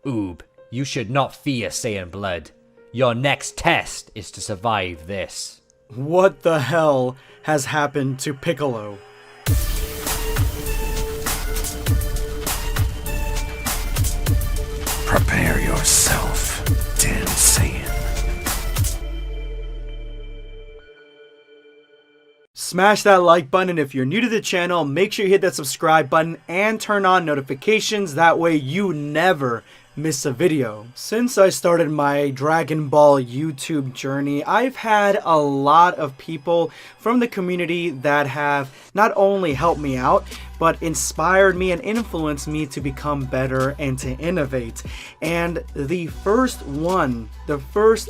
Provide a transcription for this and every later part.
Oob, you should not fear Saiyan blood. Your next test is to survive this. What the hell has happened to Piccolo? Prepare yourself, Dan Saiyan. Smash that like button. If you're new to the channel, make sure you hit that subscribe button and turn on notifications. That way you never miss a video. Since I started my Dragon Ball YouTube journey, I've had a lot of people from the community that have not only helped me out, but inspired me and influenced me to become better and to innovate. And the first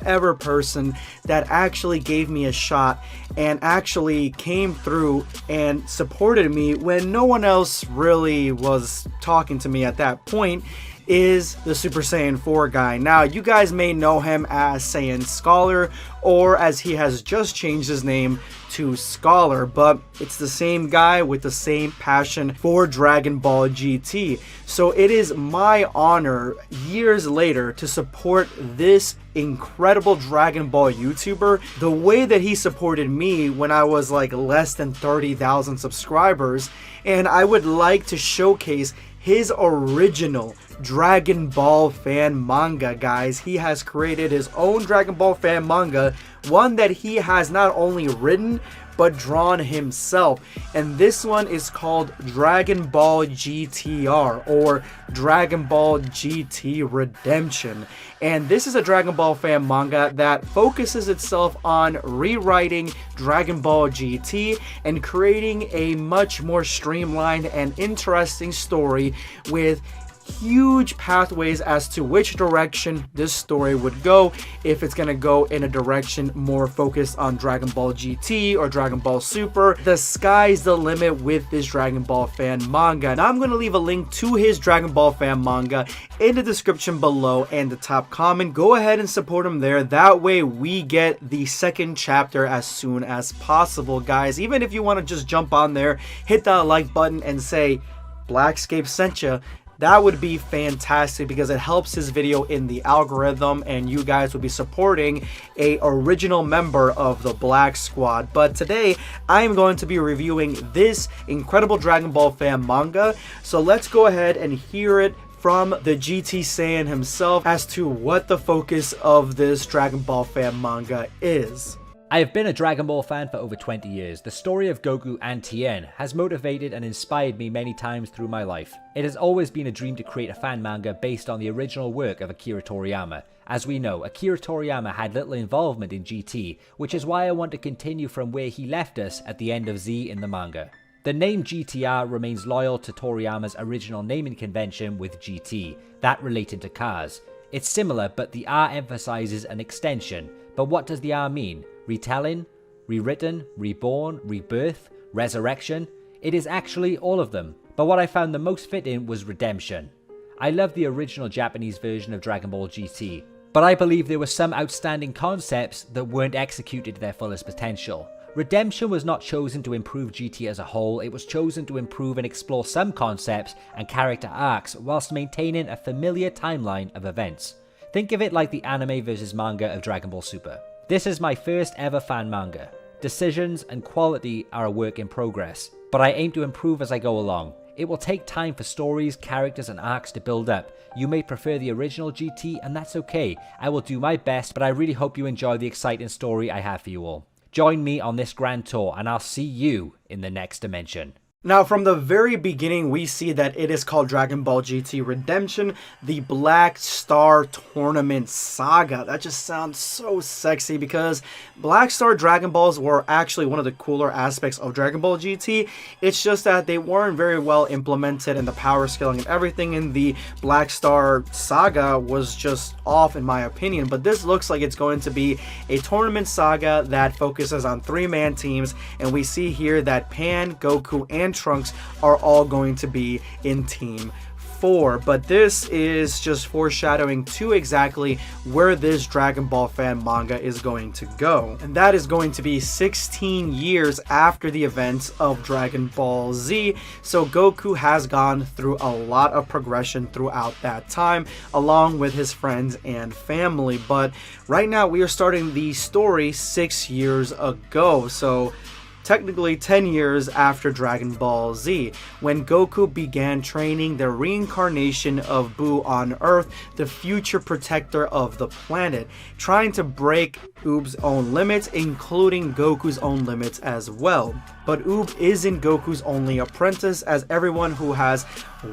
ever person that actually gave me a shot and actually came through and supported me when no one else really was talking to me at that point is the Super Saiyan 4 guy. Now, you guys may know him as Saiyan Scholar, or as he has just changed his name to Scholar, but it's the same guy with the same passion for Dragon Ball GT. So it is my honor, years later, to support this incredible Dragon Ball YouTuber the way that he supported me when I was like less than 30,000 subscribers. And I would like to showcase his original Dragon Ball fan manga, guys. He has created his own Dragon Ball fan manga, one that he has not only written but drawn himself, and this one is called Dragon Ball GTR, or Dragon Ball GT Redemption. And this is a Dragon Ball fan manga that focuses itself on rewriting Dragon Ball GT and creating a much more streamlined and interesting story with huge pathways as to which direction this story would go, if it's gonna go in a direction more focused on Dragon Ball GT or Dragon Ball Super. The sky's the limit with this Dragon Ball fan manga. Now I'm gonna leave a link to his Dragon Ball fan manga in the description below and the top comment. Go ahead and support him there. That way we get the second chapter as soon as possible, guys. Even if you want to just jump on there, hit that like button and say Blackscape sent ya, that would be fantastic because it helps his video in the algorithm and you guys will be supporting a original member of the Black Squad. But today I am going to be reviewing this incredible Dragon Ball fan manga. So let's go ahead and hear it from the GT Saiyan himself as to what the focus of this Dragon Ball fan manga is. I have been a Dragon Ball fan for over 20 years. The story of Goku and Tien has motivated and inspired me many times through my life. It has always been a dream to create a fan manga based on the original work of Akira Toriyama. As we know, Akira Toriyama had little involvement in GT, which is why I want to continue from where he left us at the end of Z in the manga. The name GTR remains loyal to Toriyama's original naming convention with GT, that related to cars. It's similar, but the R emphasizes an extension. But what does the R mean? Retelling, rewritten, reborn, rebirth, resurrection? It is actually all of them, but what I found the most fitting was redemption. I love the original Japanese version of Dragon Ball GT, but I believe there were some outstanding concepts that weren't executed to their fullest potential. Redemption was not chosen to improve GT as a whole, it was chosen to improve and explore some concepts and character arcs whilst maintaining a familiar timeline of events. Think of it like the anime versus manga of Dragon Ball Super. This is my first ever fan manga. Decisions and quality are a work in progress, but I aim to improve as I go along. It will take time for stories, characters and arcs to build up. You may prefer the original GT and that's okay. I will do my best, but I really hope you enjoy the exciting story I have for you all. Join me on this grand tour and I'll see you in the next dimension. Now, from the very beginning, we see that it is called Dragon Ball GT Redemption, the Black Star Tournament Saga. That just sounds so sexy because Black Star Dragon Balls were actually one of the cooler aspects of Dragon Ball GT. It's just that they weren't very well implemented and the power scaling and everything in the Black Star Saga was just off in my opinion. But this looks like it's going to be a tournament saga that focuses on three-man teams, and we see here that Pan, Goku, and Trunks are all going to be in Team before, but this is just foreshadowing to exactly where this Dragon Ball fan manga is going to go. And that is going to be 16 years after the events of Dragon Ball Z. So Goku has gone through a lot of progression throughout that time, along with his friends and family. But right now we are starting the story 6 years ago. So technically 10 years after Dragon Ball Z, when Goku began training the reincarnation of Buu on Earth, the future protector of the planet, trying to break Oob's own limits, including Goku's own limits as well. But Oob isn't Goku's only apprentice, as everyone who has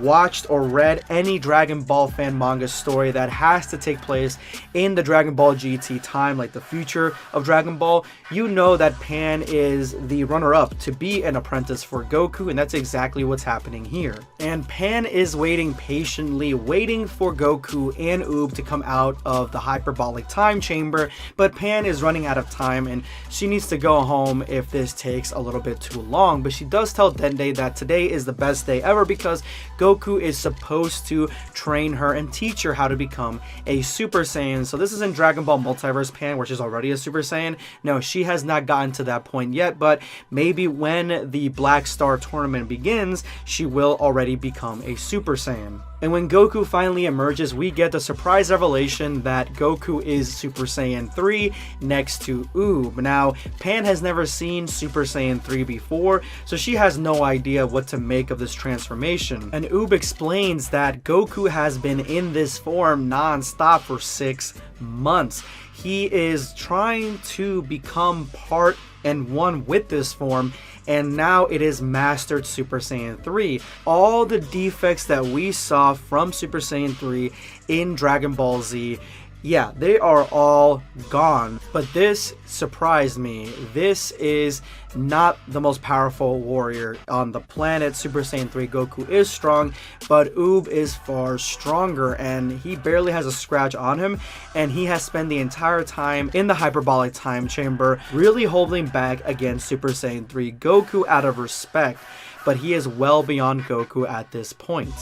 watched or read any Dragon Ball fan manga story that has to take place in the Dragon Ball GT time, like the future of Dragon Ball, you know that Pan is the runner-up to be an apprentice for Goku, and that's exactly what's happening here. And Pan is waiting patiently, waiting for Goku and Oob to come out of the hyperbolic time chamber, but Pan is running out of time and she needs to go home if this takes a little bit too long. But she does tell Dende that today is the best day ever because Goku is supposed to train her and teach her how to become a Super Saiyan. So this is in Dragon Ball Multiverse Pan, where she's already a Super Saiyan. No, she has not gotten to that point yet, but maybe when the Black Star tournament begins, she will already become a Super Saiyan. And when Goku finally emerges, we get the surprise revelation that Goku is Super Saiyan 3 next to Oob. Now, Pan has never seen Super Saiyan 3 before, so she has no idea what to make of this transformation. And Oob explains that Goku has been in this form non-stop for 6 months. He is trying to become part and one with this form, and now it is mastered Super Saiyan 3. All the defects that we saw from Super Saiyan 3 in Dragon Ball Z, yeah, they are all gone. But this surprised me. This is not the most powerful warrior on the planet. Super Saiyan 3 Goku is strong, but Oob is far stronger, and he barely has a scratch on him, and he has spent the entire time in the hyperbolic time chamber really holding back against Super Saiyan 3 Goku out of respect, but he is well beyond Goku at this point.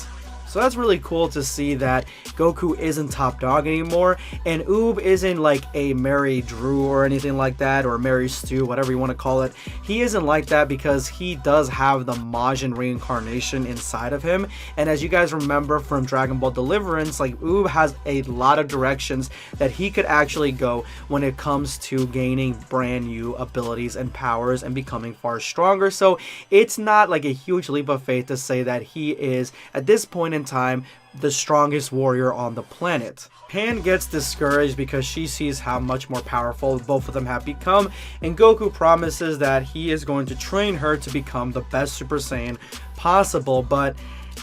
So that's really cool to see that Goku isn't top dog anymore, and Oob isn't like a Mary Drew or anything like that, or Mary Stu, whatever you want to call it. He isn't like that because he does have the Majin reincarnation inside of him, and as you guys remember from Dragon Ball Deliverance, like Oob has a lot of directions that he could actually go when it comes to gaining brand new abilities and powers and becoming far stronger. So it's not like a huge leap of faith to say that he is, at this point in time, the strongest warrior on the planet. Pan gets discouraged because she sees how much more powerful both of them have become, and Goku promises that he is going to train her to become the best Super Saiyan possible. But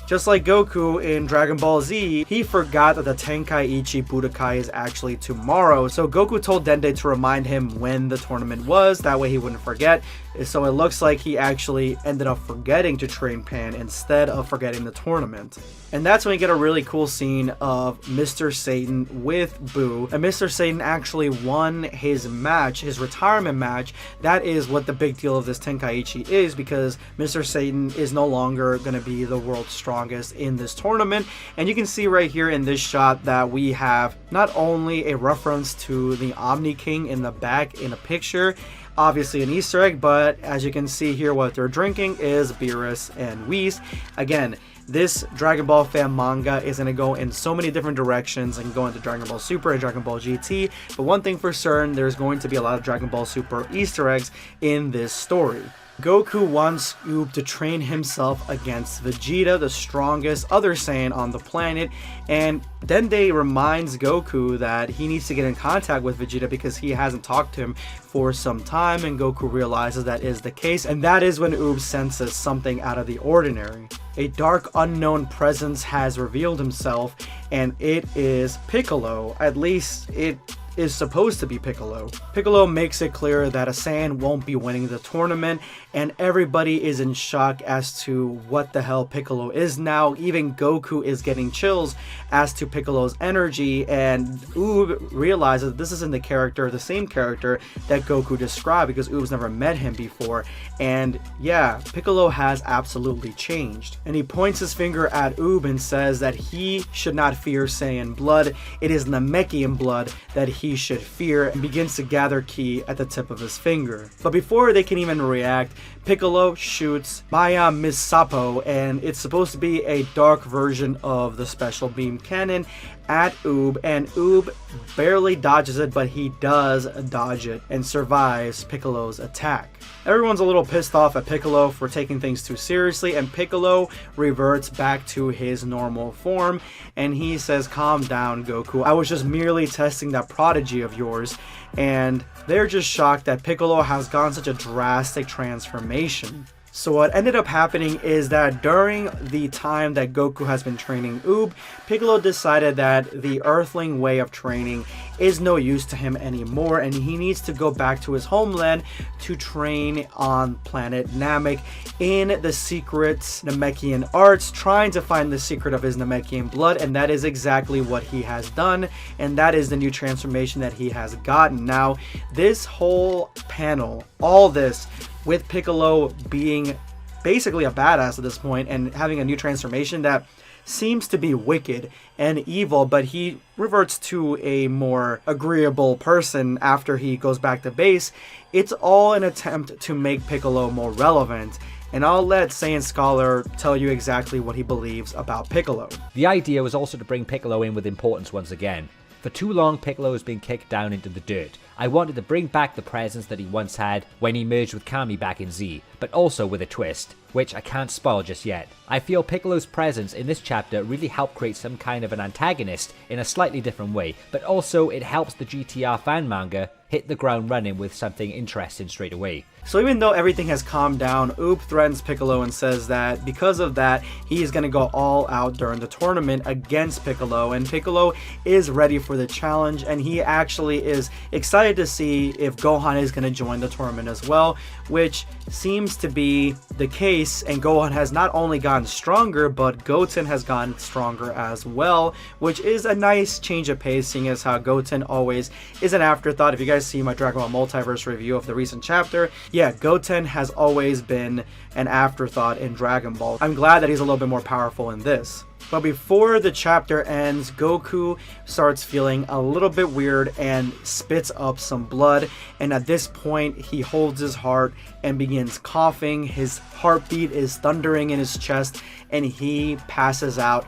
just like Goku in Dragon Ball Z, he forgot that the Tenkaichi Budokai is actually tomorrow. So Goku told Dende to remind him when the tournament was, that way he wouldn't forget. So it looks like he actually ended up forgetting to train Pan instead of forgetting the tournament. And that's when we get a really cool scene of Mr. Satan with Buu. And Mr. Satan actually won his match, his retirement match. That is what the big deal of this Tenkaichi is, because Mr. Satan is no longer going to be the world's strongest in this tournament. And you can see right here in this shot that we have not only a reference to the Omni King in the back in a picture, obviously an Easter egg, but as you can see here, what they're drinking is Beerus and Whis. Again, this Dragon Ball fan manga is going to go in so many different directions and go into Dragon Ball Super and Dragon Ball GT, but one thing for certain, there's going to be a lot of Dragon Ball Super Easter eggs in this story. Goku wants Oob to train himself against Vegeta, the strongest other Saiyan on the planet, and Dende reminds Goku that he needs to get in contact with Vegeta because he hasn't talked to him for some time, and Goku realizes that is the case, and that is when Oob senses something out of the ordinary. A dark unknown presence has revealed himself, and it is Piccolo. At least it is supposed to be Piccolo. Piccolo makes it clear that a Saiyan won't be winning the tournament, and everybody is in shock as to what the hell Piccolo is now. Even Goku is getting chills as to Piccolo's energy, and Oob realizes this isn't the same character that Goku described, because Oob's never met him before. And yeah, Piccolo has absolutely changed. And he points his finger at Oob and says that he should not fear Saiyan blood. It is Namekian blood that he should fear, and begins to gather ki at the tip of his finger. But before they can even react, Piccolo shoots Maya Misapo, and it's supposed to be a dark version of the special beam cannon at Oob, and Oob barely dodges it, but he does dodge it and survives Piccolo's attack. Everyone's a little pissed off at Piccolo for taking things too seriously, and Piccolo reverts back to his normal form, and he says, "Calm down, Goku. I was just merely testing that prodigy of yours." And they're just shocked that Piccolo has gone such a drastic transformation. So what ended up happening is that during the time that Goku has been training Oob, Piccolo decided that the Earthling way of training is no use to him anymore, and he needs to go back to his homeland to train on planet Namek in the secret Namekian arts, trying to find the secret of his Namekian blood, and that is exactly what he has done, and that is the new transformation that he has gotten. Now, this whole panel, all this, with Piccolo being basically a badass at this point and having a new transformation that seems to be wicked and evil, but he reverts to a more agreeable person after he goes back to base. It's all an attempt to make Piccolo more relevant, and I'll let Saiyan Scholar tell you exactly what he believes about Piccolo. The idea was also to bring Piccolo in with importance once again. For too long, Piccolo has been kicked down into the dirt. I wanted to bring back the presence that he once had when he merged with Kami back in Z, but also with a twist, which I can't spoil just yet. I feel Piccolo's presence in this chapter really helped create some kind of an antagonist in a slightly different way, but also it helps the GTR fan manga hit the ground running with something interesting straight away. So even though everything has calmed down, Oob threatens Piccolo and says that because of that, he is going to go all out during the tournament against Piccolo, and Piccolo is ready for the challenge, and he actually is excited to see if Gohan is going to join the tournament as well, which seems to be the case, and Gohan has not only gotten stronger, but Goten has gotten stronger as well, which is a nice change of pace, seeing as how Goten always is an afterthought. If you guys see my Dragon Ball Multiverse review of the recent chapter, yeah, Goten has always been an afterthought in Dragon Ball. I'm glad that he's a little bit more powerful in this. But before the chapter ends, Goku starts feeling a little bit weird and spits up some blood, and at this point he holds his heart and begins coughing. His heartbeat is thundering in his chest, and he passes out,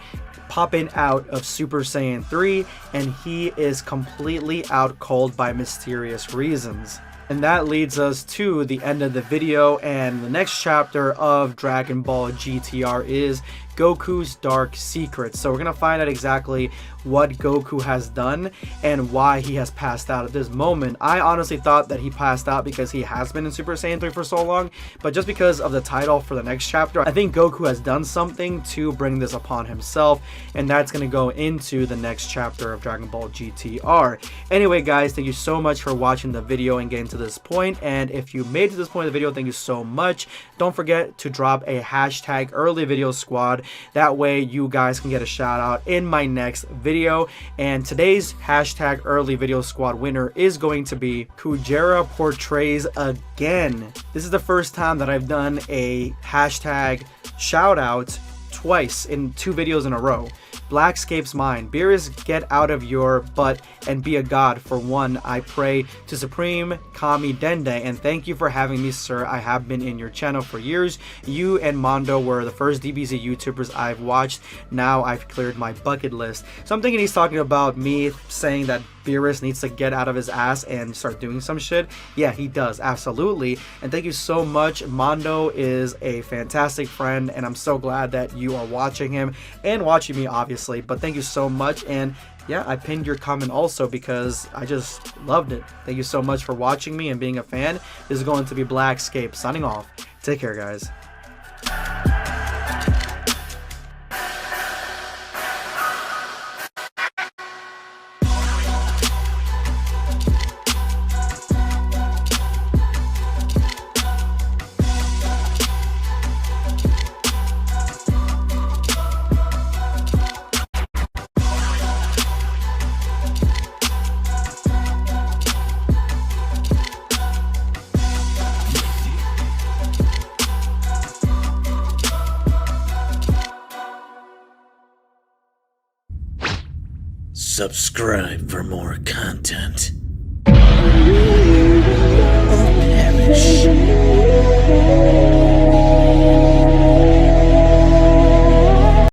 popping out of Super Saiyan 3, and he is completely out cold by mysterious reasons. And that leads us to the end of the video, and the next chapter of Dragon Ball GTR is Goku's Dark Secrets. So we're going to find out exactly what Goku has done and why he has passed out at this moment. I honestly thought that he passed out because he has been in Super Saiyan 3 for so long, but just because of the title for the next chapter, I think Goku has done something to bring this upon himself, and that's going to go into the next chapter of Dragon Ball GTR. Anyway guys, thank you so much for watching the video and getting to this point, and if you made it to this point of the video, thank you so much. Don't forget to drop a hashtag early video squad, that way you guys can get a shout out in my next video. And today's hashtag early video squad winner is going to be Kujera Portrays Again. This is the first time that I've done a hashtag shout out twice in 2 videos in a row. Blackscape's mine. Beerus, get out of your butt and be a god. For one, I pray to Supreme Kami Dende, and thank you for having me, sir. I have been in your channel for years. You and Mondo were the first DBZ YouTubers I've watched. Now I've cleared my bucket list. So I'm thinking he's talking about me saying that Beerus needs to get out of his ass and start doing some shit. Yeah, he does, absolutely. And thank you so much. Mondo is a fantastic friend, and I'm so glad that you are watching him and watching me, obviously. But thank you so much, and yeah, I pinned your comment also because I just loved it. Thank you so much for watching me and being a fan. This is going to be Blackscape signing off. Take care, guys. Subscribe for more content. Or perish.